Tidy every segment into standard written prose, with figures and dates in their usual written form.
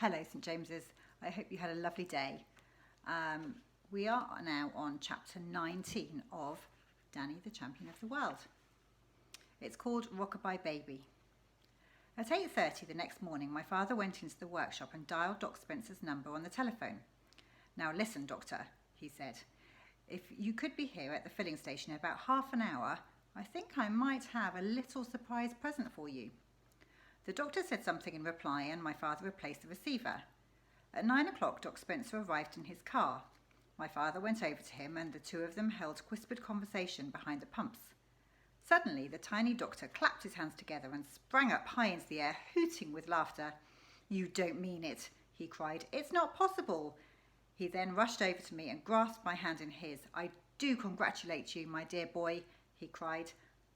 Hello, St James's. I hope you had a lovely day. We are now on chapter 19 of Danny, the Champion of the World. It's called Rockabye Baby. At 8:30 the next morning, my father went into the workshop and dialed Doc Spencer's number on the telephone. "Now listen, Doctor," he said. "If you could be here at the filling station in about half an hour, I think I might have a little surprise present for you." The doctor said something in reply and my father replaced the receiver. At 9 o'clock, Doc Spencer arrived in his car. My father went over to him and the two of them held whispered conversation behind the pumps. Suddenly, the tiny doctor clapped his hands together and sprang up high into the air, hooting with laughter. "You don't mean it," he cried. "It's not possible." He then rushed over to me and grasped my hand in his. "I do congratulate you, my dear boy," he cried,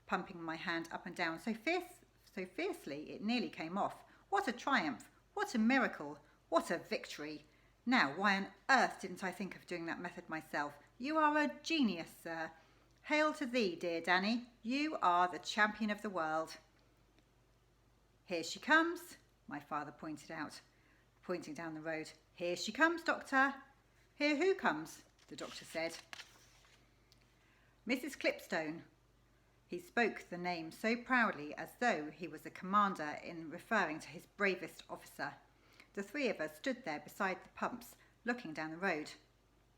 pumping my hand up and down so fiercely it nearly came off. "What a triumph! What a miracle! What a victory! Now, why on earth didn't I think of doing that method myself? You are a genius, sir. Hail to thee, dear Danny. You are the champion of the world." "Here she comes," my father pointed out, pointing down the road. "Here she comes, Doctor." "Here who comes?" the doctor said. "Mrs. Clipstone." He spoke the name so proudly as though he was a commander in referring to his bravest officer. The three of us stood there beside the pumps, looking down the road.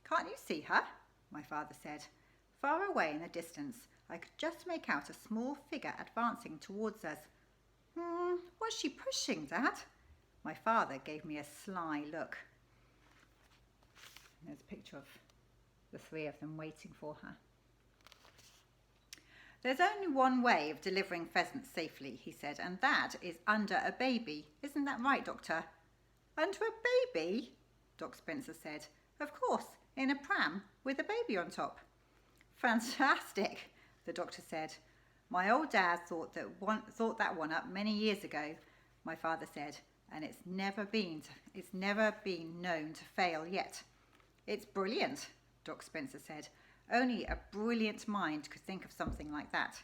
"Can't you see her?" my father said. Far away in the distance, I could just make out a small figure advancing towards us. What's she pushing, Dad?" My father gave me a sly look. There's a picture of the three of them waiting for her. "There's only one way of delivering pheasants safely," he said, "and that is under a baby. Isn't that right, Doctor?" "Under a baby?" Doc Spencer said. "Of course, in a pram with a baby on top." "Fantastic," the doctor said. "My old dad thought that one up many years ago," my father said, "and it's never been known to fail yet." "It's brilliant," Doc Spencer said. "Only a brilliant mind could think of something like that."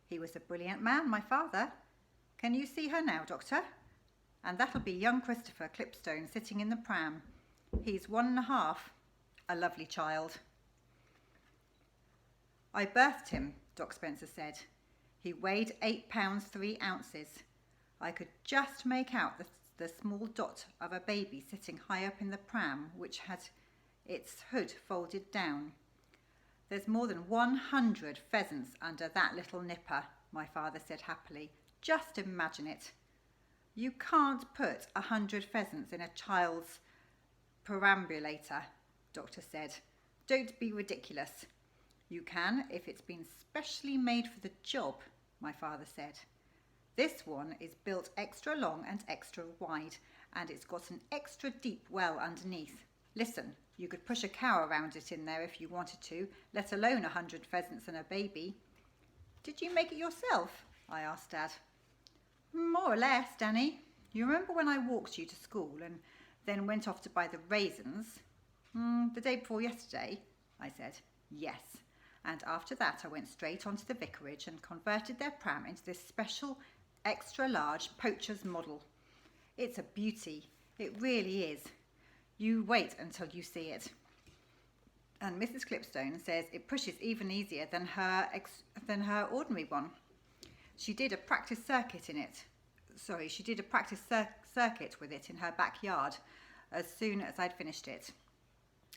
He was a brilliant man, my father. Can you see her now, Doctor? And that'll be young Christopher Clipstone sitting in the pram. He's 1.5, a lovely child. "I birthed him," Doc Spencer said. "He weighed 8 pounds 3 ounces. I could just make out the small dot of a baby sitting high up in the pram, which had its hood folded down. There's more than 100 pheasants under that little nipper," my father said happily. "Just imagine it." "You can't put 100 pheasants in a child's perambulator," Doctor said. "Don't be ridiculous." "You can if it's been specially made for the job," my father said. "This one is built extra long and extra wide, and it's got an extra deep well underneath. Listen, you could push a cow around it in there if you wanted to, let alone 100 pheasants and a baby." "Did you make it yourself?" I asked Dad. "More or less, Danny. You remember when I walked you to school and then went off to buy the raisins?" "The day before yesterday," I said. "Yes. And after that I went straight on to the vicarage and converted their pram into this special extra large poacher's model. It's a beauty. It really is. You wait until you see it. And Mrs. Clipstone says it pushes even easier than her ordinary one. She did a practice circuit with it in her backyard as soon as I'd finished it."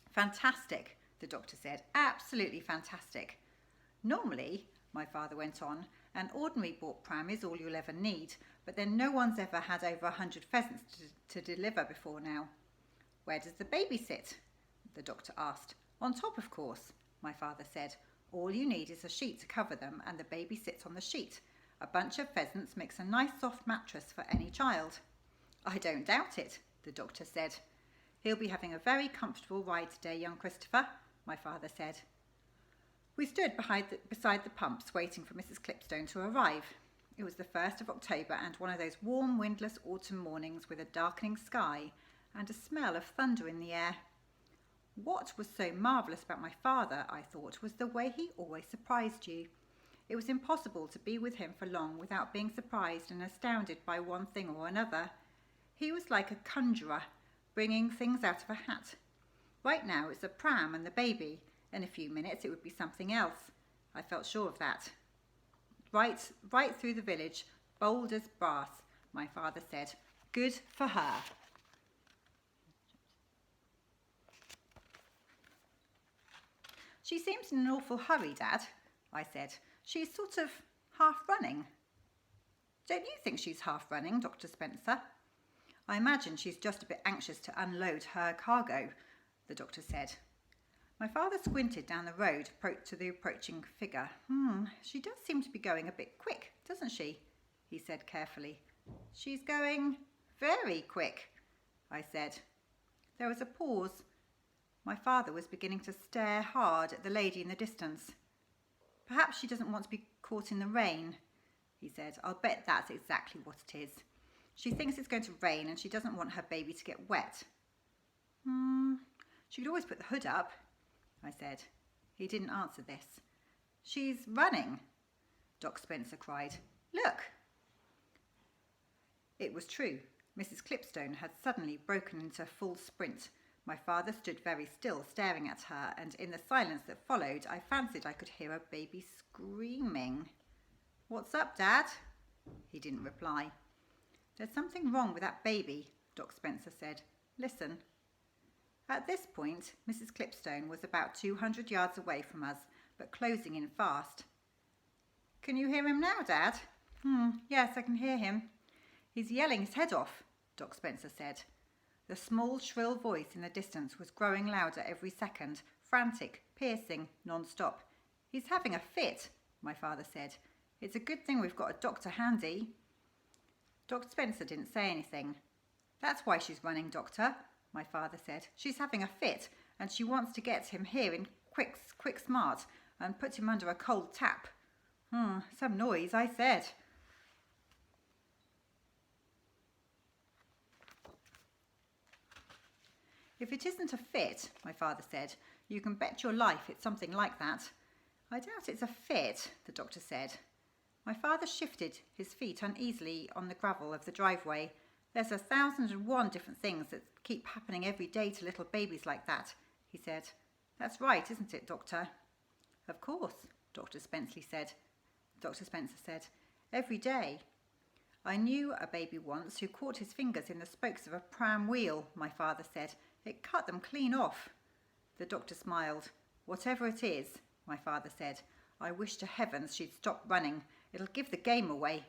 "Fantastic," the doctor said. "Absolutely fantastic. Normally," my father went on, "an ordinary bought pram is all you'll ever need, but then no one's ever had over 100 pheasants to deliver before now." "Where does the baby sit?" the doctor asked. "On top, of course," my father said. "All you need is a sheet to cover them and the baby sits on the sheet. A bunch of pheasants makes a nice soft mattress for any child." "I don't doubt it," the doctor said. "He'll be having a very comfortable ride today, young Christopher," my father said. We stood beside the pumps waiting for Mrs. Clipstone to arrive. It was the 1st of October and one of those warm, windless autumn mornings with a darkening sky and a smell of thunder in the air. What was so marvellous about my father, I thought, was the way he always surprised you. It was impossible to be with him for long without being surprised and astounded by one thing or another. He was like a conjurer, bringing things out of a hat. Right now it's a pram and the baby. In a few minutes it would be something else. I felt sure of that. Right through the village, bold as brass, my father said. Good for her. She seems in an awful hurry, Dad, I said. She's sort of half running. Don't you think she's half running, Dr. Spencer? I imagine she's just a bit anxious to unload her cargo, the doctor said. My father squinted down the road to the approaching figure. She does seem to be going a bit quick, doesn't she? He said carefully. She's going very quick, I said. There was a pause. My father was beginning to stare hard at the lady in the distance. Perhaps she doesn't want to be caught in the rain, he said. I'll bet that's exactly what it is. She thinks it's going to rain and she doesn't want her baby to get wet. She could always put the hood up, I said. He didn't answer this. She's running, Doc Spencer cried. Look! It was true. Mrs. Clipstone had suddenly broken into full sprint. My father stood very still, staring at her, and in the silence that followed, I fancied I could hear a baby screaming. What's up, Dad? He didn't reply. There's something wrong with that baby, Doc Spencer said. Listen. At this point, Mrs. Clipstone was about 200 yards away from us, but closing in fast. Can you hear him now, Dad? Yes, I can hear him. He's yelling his head off, Doc Spencer said. The small, shrill voice in the distance was growing louder every second, frantic, piercing, non-stop. He's having a fit, my father said. It's a good thing we've got a doctor handy. Dr. Spencer didn't say anything. That's why she's running, Doctor, my father said. She's having a fit, and she wants to get him here in quick smart and put him under a cold tap. Some noise, I said. If it isn't a fit, my father said, you can bet your life it's something like that. I doubt it's a fit, the doctor said. My father shifted his feet uneasily on the gravel of the driveway. There's 1,001 different things that keep happening every day to little babies like that, he said. That's right, isn't it, Doctor? Of course, Dr. Spencer said. Every day. I knew a baby once who caught his fingers in the spokes of a pram wheel, my father said. It cut them clean off. The doctor smiled. Whatever it is, my father said, I wish to heavens she'd stop running. It'll give the game away.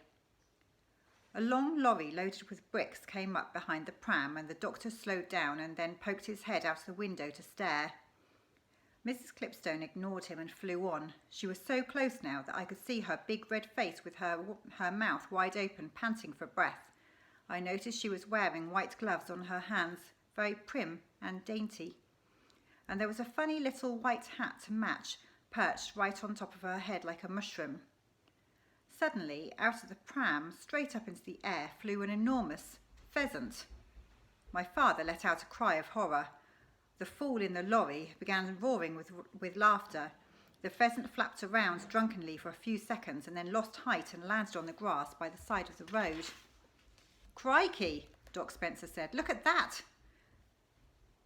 A long lorry loaded with bricks came up behind the pram and the doctor slowed down and then poked his head out of the window to stare. Mrs. Clipstone ignored him and flew on. She was so close now that I could see her big red face with her mouth wide open, panting for breath. I noticed she was wearing white gloves on her hands, very prim and dainty. And there was a funny little white hat to match, perched right on top of her head like a mushroom. Suddenly, out of the pram, straight up into the air, flew an enormous pheasant. My father let out a cry of horror. The fool in the lorry began roaring with laughter. The pheasant flapped around drunkenly for a few seconds and then lost height and landed on the grass by the side of the road. Crikey, Doc Spencer said. Look at that!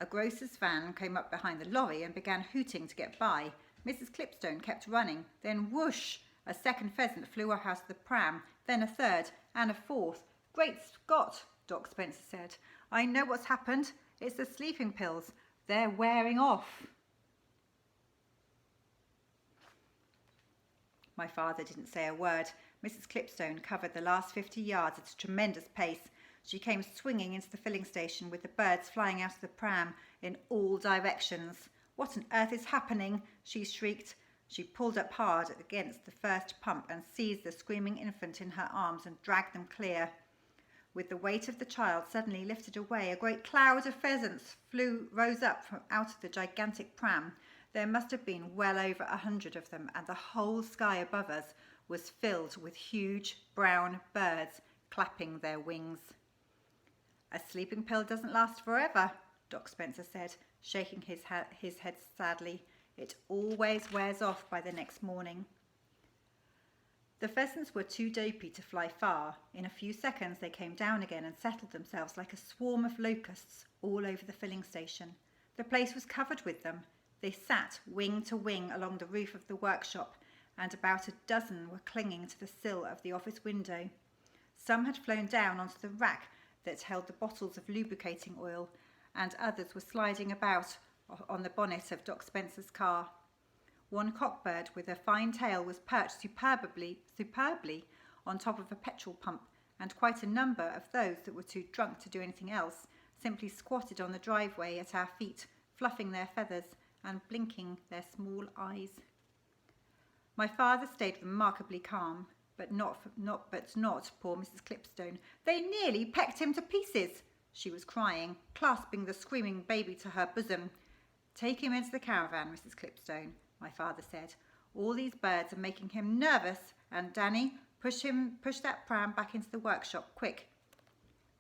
A grocer's van came up behind the lorry and began hooting to get by. Mrs. Clipstone kept running. Then whoosh! A second pheasant flew up out of the pram, then a third, and a fourth. Great Scott, Doc Spencer said. I know what's happened. It's the sleeping pills. They're wearing off. My father didn't say a word. Mrs. Clipstone covered the last 50 yards at a tremendous pace. She came swinging into the filling station with the birds flying out of the pram in all directions. What on earth is happening? She shrieked. She pulled up hard against the first pump and seized the screaming infant in her arms and dragged them clear. With the weight of the child suddenly lifted away, a great cloud of pheasants rose up from out of the gigantic pram. There must have been well over 100 of them, and the whole sky above us was filled with huge brown birds clapping their wings. A sleeping pill doesn't last forever, Doc Spencer said, shaking his head sadly. It always wears off by the next morning. The pheasants were too dopey to fly far. In a few seconds they came down again and settled themselves like a swarm of locusts all over the filling station. The place was covered with them. They sat wing to wing along the roof of the workshop, and about a dozen were clinging to the sill of the office window. Some had flown down onto the rack that held the bottles of lubricating oil, and others were sliding about on the bonnet of Doc Spencer's car. One cockbird with a fine tail was perched superbly on top of a petrol pump, and quite a number of those that were too drunk to do anything else simply squatted on the driveway at our feet, fluffing their feathers and blinking their small eyes. My father stayed remarkably calm, but not poor Mrs. Clipstone. They nearly pecked him to pieces, she was crying, clasping the screaming baby to her bosom. Take him into the caravan, Mrs. Clipstone, my father said. All these birds are making him nervous, and Danny, push that pram back into the workshop, quick.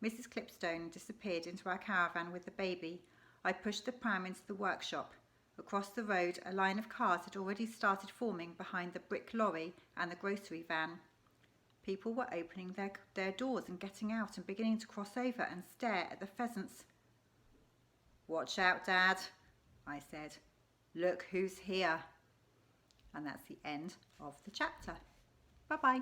Mrs. Clipstone disappeared into our caravan with the baby. I pushed the pram into the workshop. Across the road, a line of cars had already started forming behind the brick lorry and the grocery van. People were opening their doors and getting out and beginning to cross over and stare at the pheasants. Watch out, Dad, I said. Look who's here. And that's the end of the chapter. Bye-bye.